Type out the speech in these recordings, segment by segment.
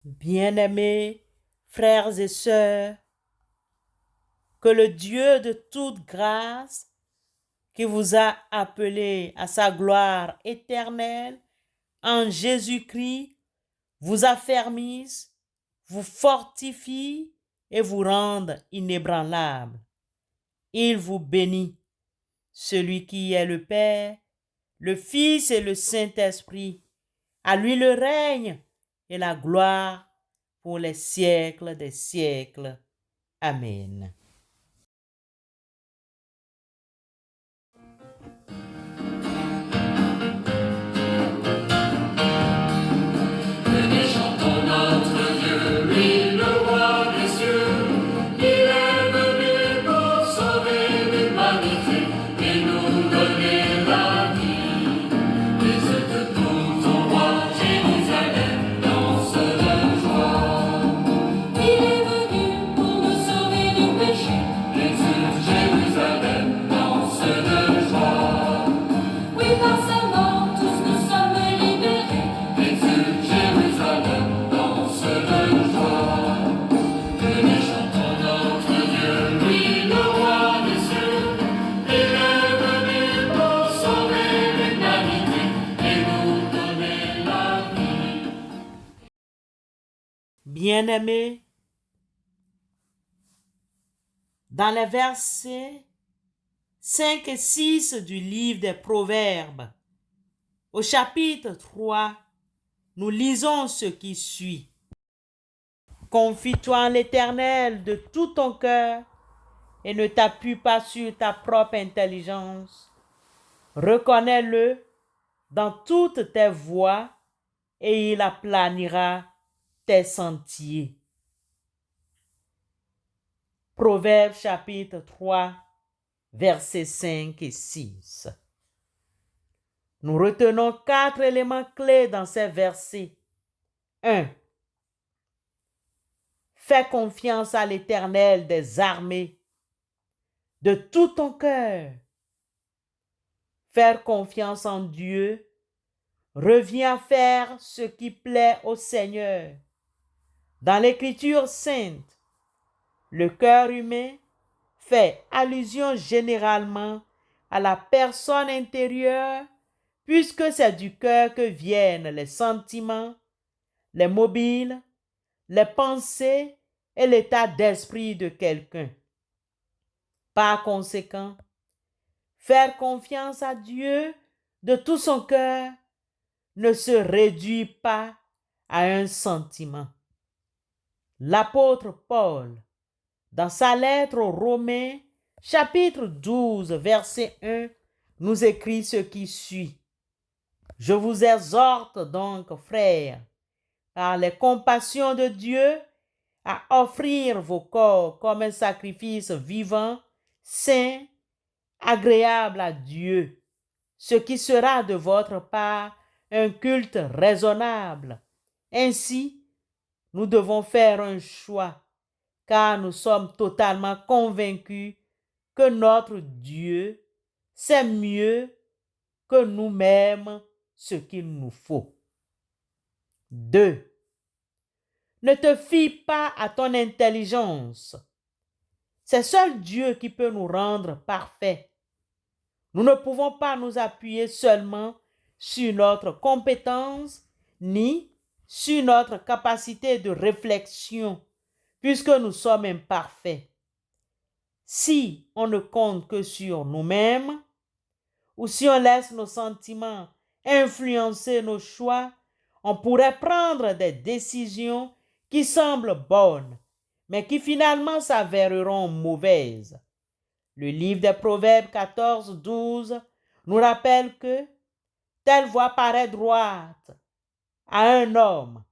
Bien-aimés frères et sœurs, que le Dieu de toute grâce, qui vous a appelés à sa gloire éternelle en Jésus-Christ, vous affermisse, vous fortifie et vous rende inébranlable. Il vous bénit, celui qui est le Père, le Fils et le Saint-Esprit. À lui le règne et la gloire pour les siècles des siècles. Amen. Venez, chantons notre Dieu, lui le roi des cieux. Il est venu pour sauver l'humanité et nous donner la vie. Les êtres tous au roi, Jérusalem danse de joie. Il est venu pour nous sauver du péché. Les êtres Jérusalem danse de joie. Oui, par sa mort, tous nous sommes libérés. Les êtres Jérusalem danse de joie. Venez, chantons notre Dieu, lui le roi des cieux. Il est venu pour sauver l'humanité et nous donner la vie. Bien-aimés, dans les versets 5 et 6 du livre des Proverbes, au chapitre 3, nous lisons ce qui suit. Confie-toi en l'Éternel de tout ton cœur et ne t'appuie pas sur ta propre intelligence. Reconnais-le dans toutes tes voies et il aplanira tes sentiers. Proverbes chapitre 3, versets 5 et 6. Nous retenons 4 éléments clés dans ces versets. 1. Fais confiance à l'Éternel des armées de tout ton cœur. Faire confiance en Dieu revient à faire ce qui plaît au Seigneur. Dans l'Écriture sainte, le cœur humain fait allusion généralement à la personne intérieure puisque c'est du cœur que viennent les sentiments, les mobiles, les pensées et l'état d'esprit de quelqu'un. Par conséquent, faire confiance à Dieu de tout son cœur ne se réduit pas à un sentiment. L'apôtre Paul, dans sa lettre aux Romains, chapitre 12, verset 1, nous écrit ce qui suit. Je vous exhorte donc, frères, par les compassions de Dieu, à offrir vos corps comme un sacrifice vivant, saint, agréable à Dieu, ce qui sera de votre part un culte raisonnable. Ainsi, nous devons faire un choix, car nous sommes totalement convaincus que notre Dieu sait mieux que nous-mêmes ce qu'il nous faut. 2. Ne te fie pas à ton intelligence. C'est seul Dieu qui peut nous rendre parfaits. Nous ne pouvons pas nous appuyer seulement sur notre compétence ni sur notre capacité de réflexion, puisque nous sommes imparfaits. Si on ne compte que sur nous-mêmes, ou si on laisse nos sentiments influencer nos choix, on pourrait prendre des décisions qui semblent bonnes, mais qui finalement s'avéreront mauvaises. Le livre des Proverbes 14, 12 nous rappelle que telle voie paraît droite à un homme,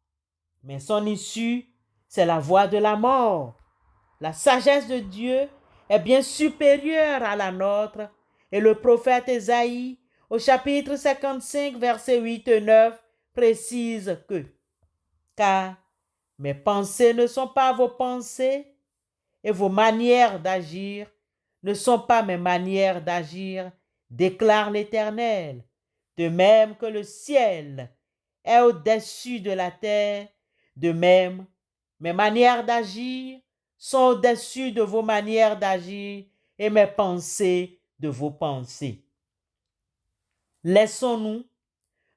mais son issue, c'est la voie de la mort. La sagesse de Dieu est bien supérieure à la nôtre, et le prophète Ésaïe, au chapitre 55, versets 8 et 9, précise que « Car mes pensées ne sont pas vos pensées, et vos manières d'agir ne sont pas mes manières d'agir, déclare l'Éternel. De même que le ciel est au-dessus de la terre, De même, mes manières d'agir sont au-dessus de vos manières d'agir et mes pensées de vos pensées. Laissons-nous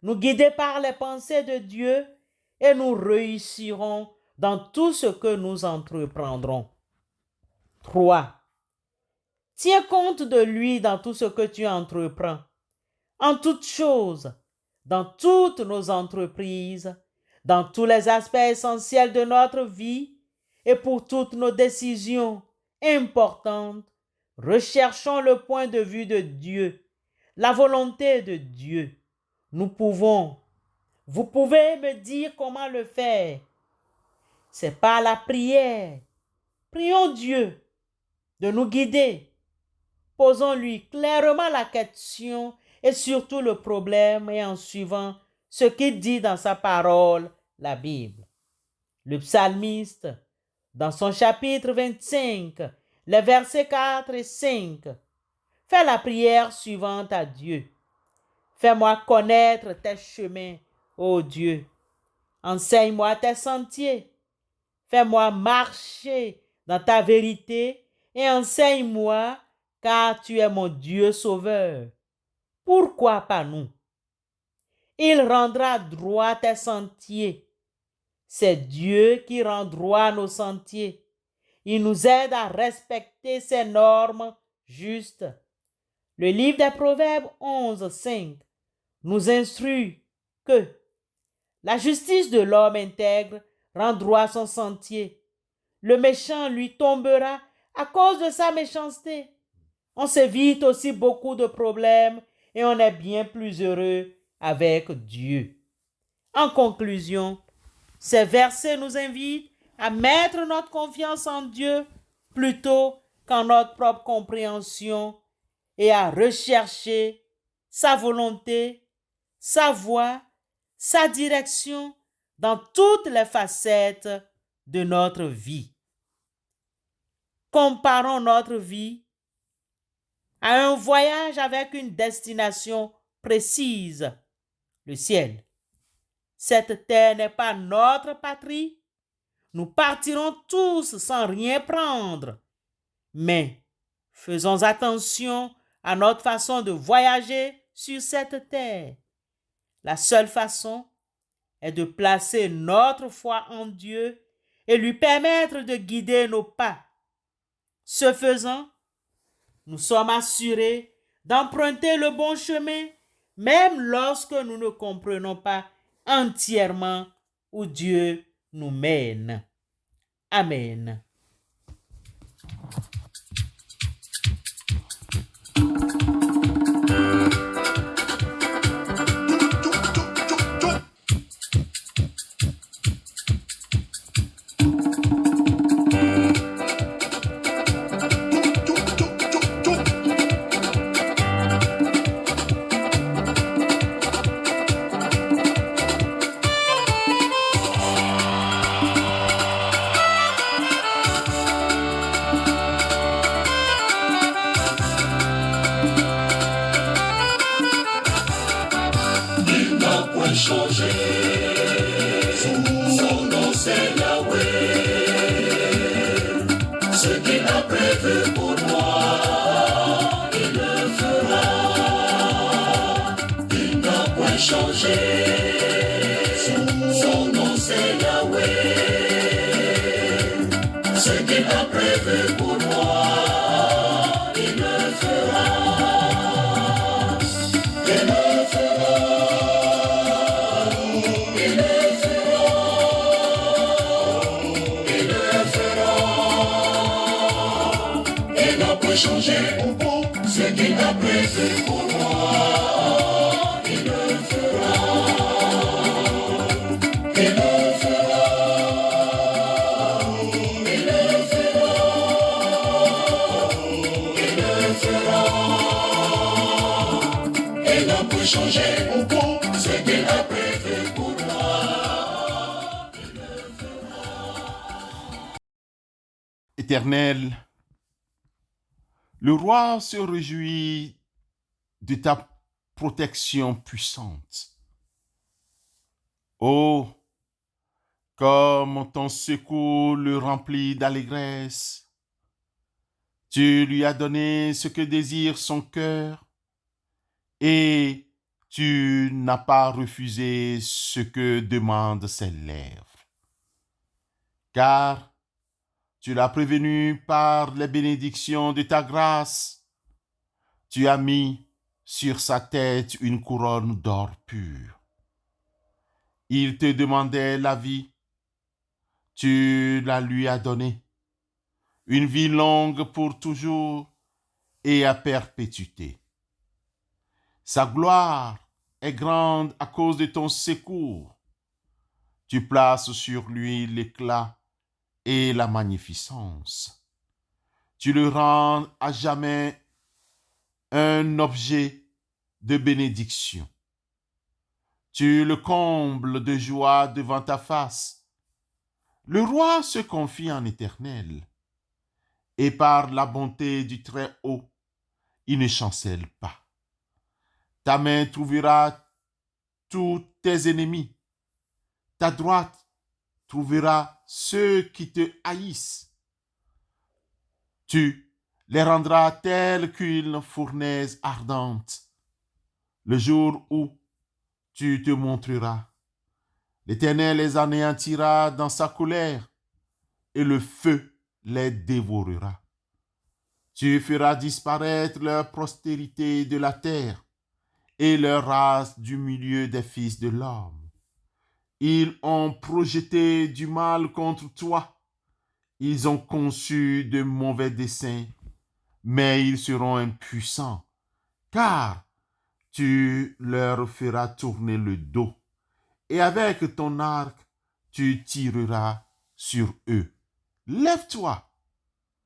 nous guider par les pensées de Dieu et nous réussirons dans tout ce que nous entreprendrons. 3. Tiens compte de lui dans tout ce que tu entreprends. En toutes choses, dans toutes nos entreprises, dans tous les aspects essentiels de notre vie et pour toutes nos décisions importantes, recherchons le point de vue de Dieu, la volonté de Dieu. Vous pouvez me dire comment le faire. C'est par la prière. Prions Dieu de nous guider. Posons-lui clairement la question et surtout le problème et en suivant ce qu'il dit dans sa parole, la Bible. Le psalmiste, dans son chapitre 25, les versets 4 et 5, fait la prière suivante à Dieu. Fais-moi connaître tes chemins, ô Dieu. Enseigne-moi tes sentiers. Fais-moi marcher dans ta vérité et enseigne-moi, car tu es mon Dieu sauveur. Pourquoi pas nous? Il rendra droit tes sentiers. C'est Dieu qui rend droit nos sentiers. Il nous aide à respecter ses normes justes. Le livre des Proverbes 11:5 nous instruit que la justice de l'homme intègre rend droit son sentier. Le méchant lui tombera à cause de sa méchanceté. On s'évite aussi beaucoup de problèmes et on est bien plus heureux avec Dieu. En conclusion, ces versets nous invitent à mettre notre confiance en Dieu plutôt qu'en notre propre compréhension et à rechercher sa volonté, sa voie, sa direction dans toutes les facettes de notre vie. Comparons notre vie à un voyage avec une destination précise, le ciel. Cette terre n'est pas notre patrie. Nous partirons tous sans rien prendre. Mais faisons attention à notre façon de voyager sur cette terre. La seule façon est de placer notre foi en Dieu et lui permettre de guider nos pas. Ce faisant, nous sommes assurés d'emprunter le bon chemin, même lorsque nous ne comprenons pas entièrement où Dieu nous mène. Amen. Changer, son nom c'est Yahweh. Ce qu'il a prévu pour moi, il le fera. Il n'a point changé. Son nom c'est Yahweh. Ce qu'il a prévu pour moi, il le fera. Il le fera. Changer ce qu'il a prévu pour moi, il le fera, il le fera, il le fera, il le fera. Il n'a pas changé ce qu'il a prévu pour moi, il le fera. Éternel, le roi se réjouit de ta protection puissante. Oh, comme ton secours le remplit d'allégresse. Tu lui as donné ce que désire son cœur, et tu n'as pas refusé ce que demandent ses lèvres. Car tu l'as prévenu par les bénédictions de ta grâce. Tu as mis sur sa tête une couronne d'or pur. Il te demandait la vie, tu la lui as donnée. Une vie longue pour toujours et à perpétuité. Sa gloire est grande à cause de ton secours. Tu places sur lui l'éclat et la magnificence. Tu le rends à jamais un objet de bénédiction. Tu le combles de joie devant ta face. Le roi se confie en l'Éternel, et par la bonté du Très-Haut, il ne chancelle pas. Ta main trouvera tous tes ennemis. Ta droite trouvera ceux qui te haïssent. Tu les rendras tels qu'une fournaise ardente. Le jour où tu te montreras, l'Éternel les anéantira dans sa colère, et le feu les dévorera. Tu feras disparaître leur postérité de la terre, et leur race du milieu des fils de l'homme. Ils ont projeté du mal contre toi. Ils ont conçu de mauvais desseins, mais ils seront impuissants, car tu leur feras tourner le dos, et avec ton arc, tu tireras sur eux. Lève-toi,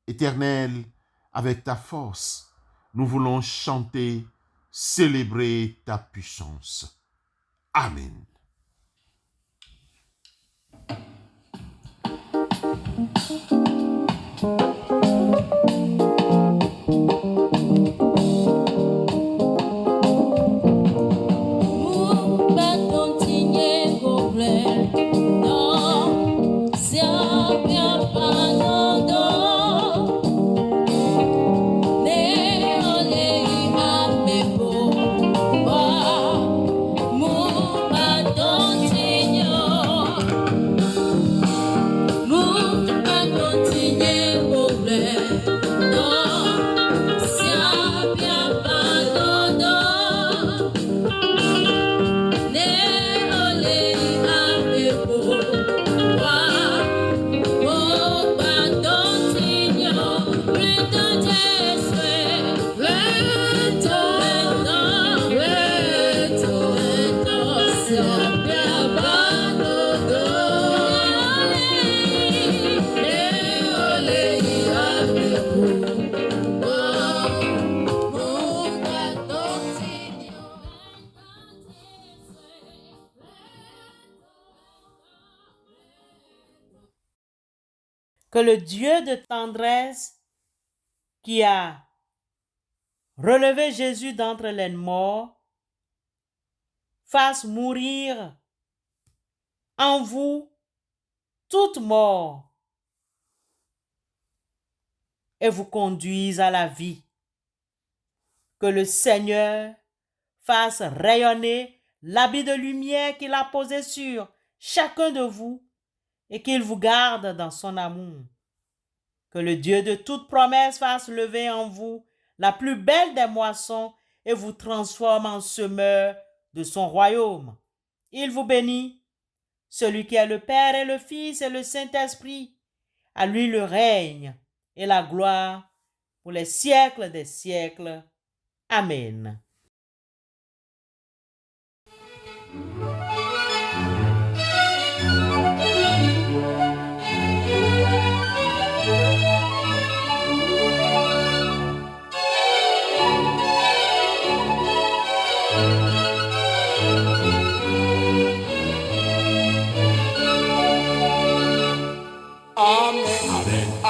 Éternel, avec ta force. Nous voulons chanter, célébrer ta puissance. Amen. Que le Dieu de tendresse qui a relevé Jésus d'entre les morts fasse mourir en vous toute mort et vous conduise à la vie. Que le Seigneur fasse rayonner l'habit de lumière qu'il a posé sur chacun de vous et qu'il vous garde dans son amour. Que le Dieu de toute promesse fasse lever en vous la plus belle des moissons et vous transforme en semeur de son royaume. Il vous bénit, celui qui est le Père et le Fils et le Saint-Esprit. À lui le règne et la gloire pour les siècles des siècles. Amen. Amen. Amen.